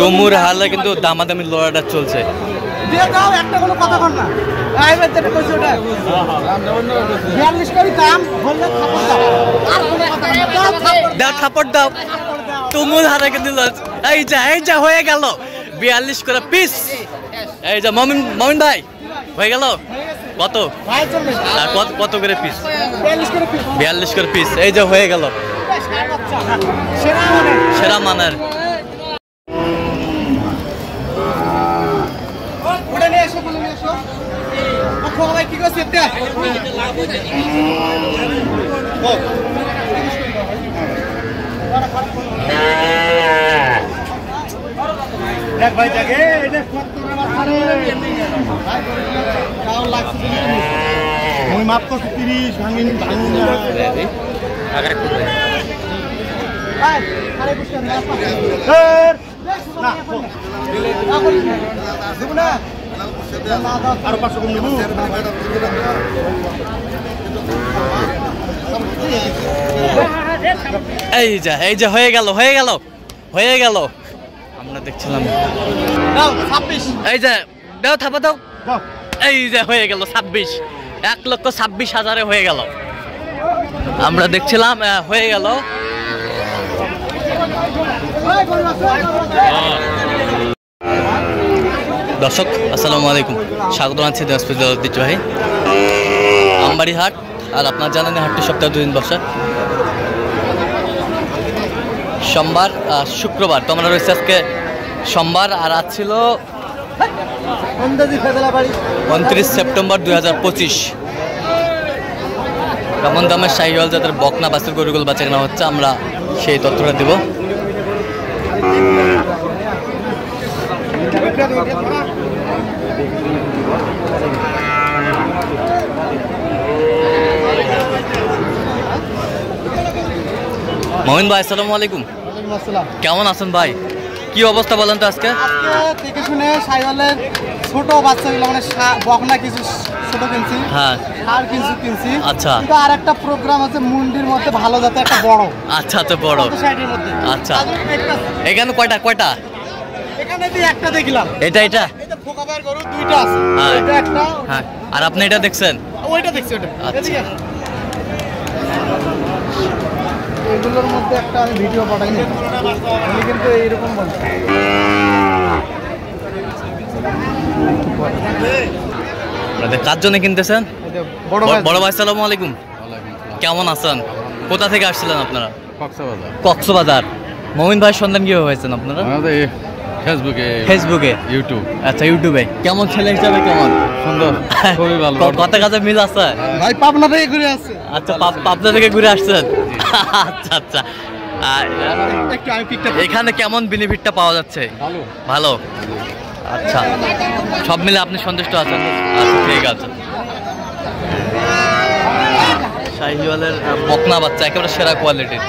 তুমুর হালে কিন্তু দামাদামি লড়াইটা চলছে। থাপড় দাও, তুমুল হারে কিন্তু এই যা হয়ে গেল 42 করে পিস। এই যে মমিন ভাই হয়ে গেল কত কত করে পিস? 42 করে পিস। এই যে হয়ে গেল সেরা মানের। ভাই জাগে মাপ করছি 30 ভাঙিন আরো 500 কম নেবো। এই যে হয়ে গেল আমরা দেখছিলাম। এই যে দাও থাপা দাও। এই যে হয়ে গেল 26, 1,26,000 হয়ে গেল। আমরা দেখছিলাম হয়ে গেল। দর্শক আসসালামু আলাইকুম, স্বাগত জানাচ্ছি দিনাজপুর জেলার ঐতিহ্যবাহী আমবাড়ি হাট। আর আপনারা জানেন হাটটি সপ্তাহে 2 দিন বসে, সোমবার শুক্রবার। তো আমরা রয়েছে আজকে সোমবার, আর আজ ছিল 29 সেপ্টেম্বর 2025। কেমন দামের শাহিওয়াল জাতের বকনা বাছুর গরুগুলো বাঁচা কেনা হচ্ছে, আমরা সেই তথ্যটা দেব। মমিন ভাই আসসালামু আলাইকুম। কেমন আছেন ভাই? কি অবস্থা বলেন তো আজকে? দেখে শুনে শাহিওয়ালের ছোট বাচ্চাগুলো মানে বকনা কিছু ছোট কিনছি, হ্যাঁ আর কিছু কিনছি। আচ্ছা, কিন্তু আর একটা প্রোগ্রাম আছে মুন্ডির মধ্যে ভালো জাতের একটা বড়। আচ্ছা বড়। আচ্ছা এখানে কয়টা? এখানে একটা দেখলাম। এটা ফোকাবার গরু 2টা আছে। এটা একটা, হ্যাঁ। আর আপনি এটা দেখছেন? ওইটা দেখছি ওটা। আচ্ছা, এগুলোর মধ্যে একটা আমি ভিডিও পাঠাইনি, আমি কিন্তু এইরকম বলছি। আপনাদের কার জন্য কিনতেছেন? বড় ভাই আসসালামু আলাইকুম। কেমন আছেন? কোথা থেকে আসছিলেন আপনারা? কক্সবাজার। মমিন ভাই সন্ধান কিভাবে হয়েছেন আপনারা? ফেসবুকে ইউটিউব। আচ্ছা ইউটিউবে। কেমন ছেলে হিসাবে কেমন? সুন্দর, খুবই ভালো। কথা কাজে মিল আছে ভাই? পাবনা থেকে ঘুরে আসছে। আচ্ছা পাবনা থেকে ঘুরে আসছেন। আচ্ছা এখানে কেমন বেনিফিটটা পাওয়া যাচ্ছে? ভালো। আচ্ছা সব মিলে আপনি সন্তুষ্ট আছেন? আচ্ছা ঠিক আছে। শাহিওয়ালের বকনা বাচ্চা একেবারে সেরা কোয়ালিটির।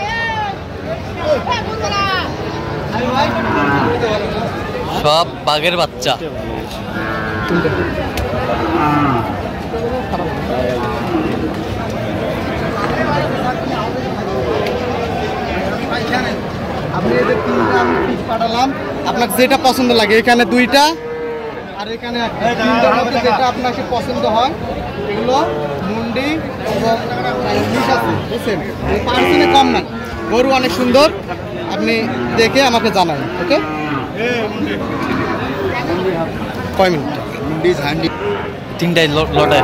সব বাঘের বাচ্চা। আপনি এদের 3টা আমি পিস পাঠালাম, আপনাকে যেটা পছন্দ লাগে। এখানে 2টা আর এখানে 3টার মধ্যে যেটা আপনাকে পছন্দ হয়। এগুলো মুন্ডি এবং মিশ আছে, বুঝছেন? পার্সেন্টে কম না, গরু অনেক সুন্দর। আপনি দেখে আমাকে জানান। ওকে, কয় মিনিট? মুন্ডি ঝান্ডি 3টাই লটে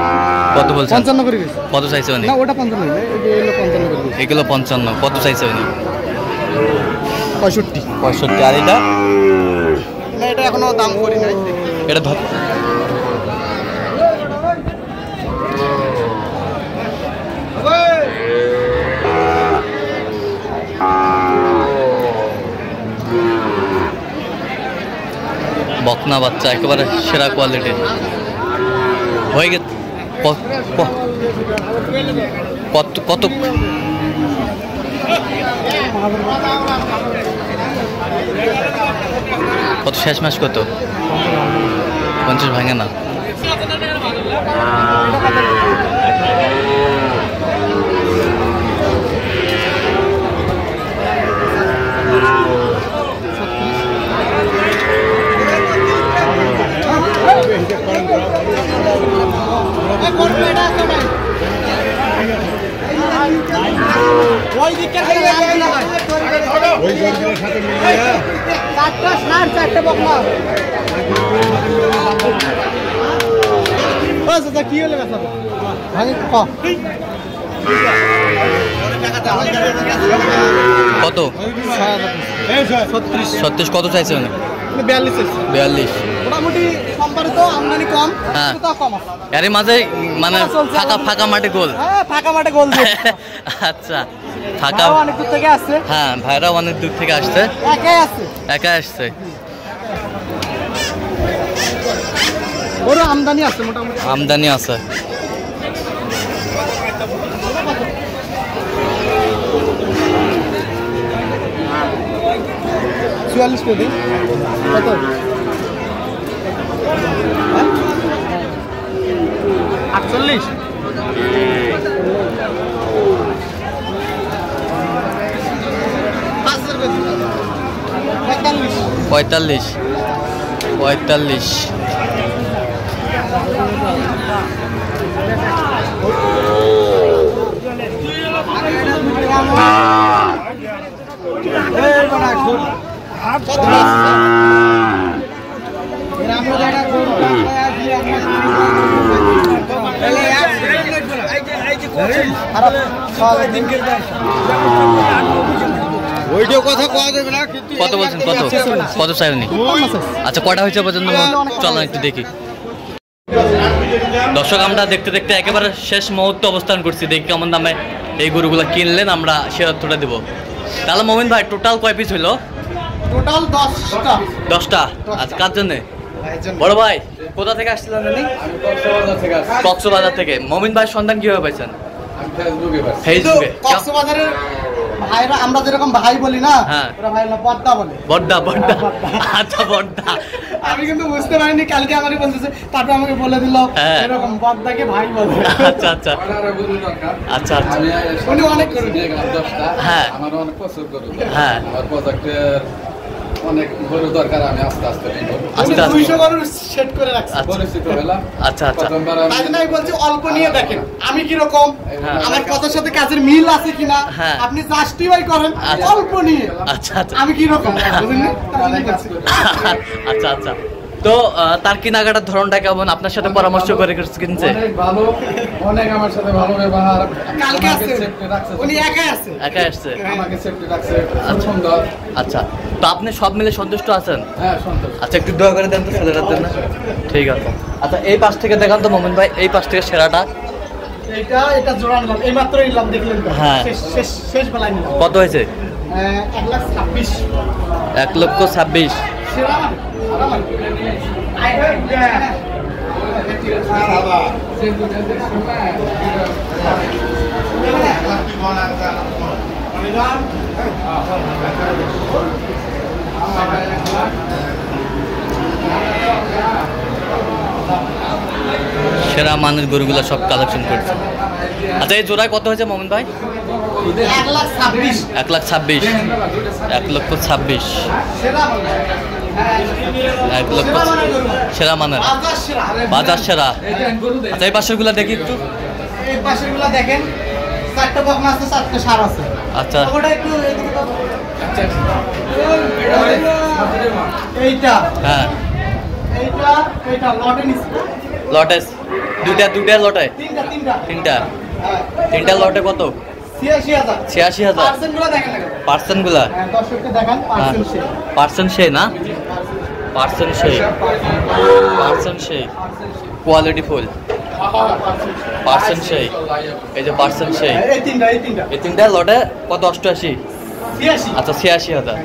কত বলছেন? 55 করে গেছে। কত চাইছে উনি? না ওটা 55, এগুলো 55 করে গেছে। এগুলো 55। কত চাইছে উনি? 65। আর এটা? না এটা এখনো দাম করি নাই। এটা ধর। বকনা বাচ্চা একেবারে সেরা কোয়ালিটির হয়ে গেছে। কত শেষ মাস কত? 50 ভাঙে না। চারটা ষাট, চারটে বকনা। আচ্ছা কি হলে ব্যথা ভাঙি কত? 36। কত চাইছে? 42। মোটামুটি সম্পাদিত আমদানি কম, হ্যাঁ কম এর মাঝে মানে ফাঁকা মাঠে গোল। হ্যাঁ ফাঁকা মাঠে গোল। আচ্ছা ফাঁকা অনেক দূর থেকে আসছে। হ্যাঁ ভাইরা অনেক দূর থেকে আসছে, একাই আসছে। বড় আমদানি আছে, মোটামুটি আমদানি আছে। চুয়াল্লিশ কোটি কত? 48। 45। 45। কত বলছেন? কত চাইনি? আচ্ছা কটা হয়েছে পর্যন্ত? চলো একটু দেখি। দর্শক আমরা দেখতে দেখতে একেবারে শেষ মুহূর্তে অবস্থান করছি, দেখি কেমন দামে এই গরুগুলো কিনলেন, আমরা সে অর্থটা দেবো। তাহলে মোমিন ভাই টোটাল কয় পিস হইলো? টোটাল 10টা। আচ্ছা কার জন্য? বড় ভাই কোথা থেকে আসছিলেন? কক্সবাজার থেকে। মোমিন ভাই সন্ধান কিভাবে পাইছেন? ফেসবুকে। কক্সবাজারের ভাইরা আমরা যেরকম ভাই বলি না, ওরা ভাই না বড়দা বলে। বড়দা। আচ্ছা বড়দা। আমি কিন্তু বুঝতে পারিনি, কালকে আমাকে বলতেছে, তারপর আমাকে বলে দিল এরকম বড়দাকে ভাই বলে। আচ্ছা আচ্ছা আচ্ছা আচ্ছা। উনি অনেক করে দিয়ে গেলাম 10টা। হ্যাঁ আমার অনেক পছন্দ করো। হ্যাঁ আমার প্রজেক্টের অনেক গরু দরকার, আমি আস্তে আস্তে নিব। আচ্ছা 200 গরু সেট করে রাখছি। পরিচিত হলাম। আচ্ছা আচ্ছা। তাই নাই বলছি অল্প নিয়ে দেখেন আমি কি রকম, আমার কথার সাথে কাজের মিল আছে কিনা আপনি জাস্টিফাই করেন। অল্প নিয়ে আচ্ছা আচ্ছা আমি কি রকম বুঝলেন না? আচ্ছা আচ্ছা। তো তার কেনাকাটার ধরনটা কেমন? আপনার সাথে পরামর্শ করে কিনছে? অনেক ভালো, অনেক আমার সাথে ভালো ব্যবহার। কালকে আসছে উনি একাই আসছে, একাই আসছে, আমাকে সেফটি রাখছে, সুন্দর। আচ্ছা তো আপনি সব মিলে সন্তুষ্ট আছেন? হ্যাঁ সন্তুষ্ট। আচ্ছা একটু দয়া করে দেন তো ছেলেটার জন্য। ঠিক আছে। আচ্ছা এই পাশ থেকে দেখান তো মোমিন ভাই, এই পাশ থেকে সেরাটা। এটা জোড়া নিলাম, এই মাত্র নিলাম, দেখলেন তো? হ্যাঁ শেষ বেলায় নিলাম। কত হয়েছে? 1,26,000। 1,26,000। সেরা সেরা মানের গরুগুলো সব কালেকশন করছে। আচ্ছা এই জোড়ায় কত হয়েছে মোমিন ভাই? 1,26,000। 1,26,000। 1,26,000। সেরা মানের, বাজার সেরা। আচ্ছা এই পাশের গুলা দেখি একটু। এই পাশের গুলা দেখেন, 4টা বকনা আছে, 4টা ষাঁড় আছে। আচ্ছা ওটা একটু এইটা, হ্যাঁ এইটা লটে নিছি। লটে দুইটা লটে? তিনটা লটে কত? 86,000। 86,000। পার্সেন্ট গুলা দেখেন না? পার্সেন্ট গুলা দর্শককে দেখান। পার্সেন্ট সে না? পার্সেন্ট সে কোয়ালিটি ফুল পার্সেন্ট সেই। এই যে পার্সেন্ট সেই, এই তিনটা লটে কত? 88। আচ্ছা 86,000।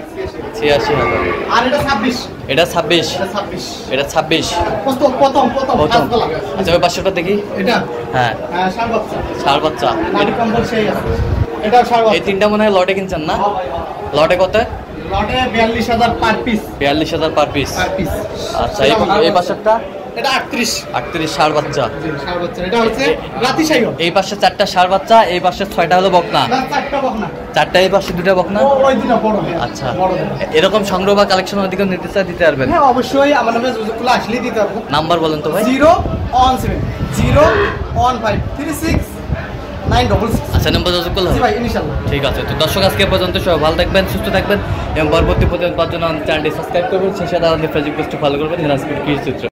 86,000। আর এটা 26। এটা 26। এটা 26 প্রথম। আচ্ছা ওই পাঁচশোটা দেখি। এটা হ্যাঁ ষাঁড় বাচ্চা। এই তিনটা মনে হয় লটে কিনছেন না? লটে কত? লটে 42,000 পার পিস। 42,000 per piece. আচ্ছা এই পাশেরটা? এটা 38 ষাঁড় বাচ্চা। এটা হচ্ছে রাতি শাহী। এই পাশে 4টা ষাঁড় বাচ্চা, এই পাশে 6টা হলো বকনা। 4টা এই পাশে 2টা বকনা। আচ্ছা এরকম সংগ্রহ বা কালেকশন অধিক নিতে চাই দিতে পারবেন? হ্যাঁ অবশ্যই, আমার নামে যোগাযোগ আসলেই দিতে পারবো। নাম্বার বলেন তো ভাই। 017 015 36 966। আচ্ছা নাম্বার যোগাযোগ করলে জি হবে? ভাই ইনশাআল্লাহ। ঠিক আছে, তো দর্শক আজকে পর্যন্ত সবাই ভালো থাকবেন, সুস্থ থাকবেন এবং পরবর্তী প্রতিদিন পাওয়ার জন্য আমাদের চ্যানেলটি সাবস্ক্রাইব করবেন, সেই সাথে আমাদের ফেসবুক পেজটি ফলো করবেন দিনাজপুর কৃষি চিত্র।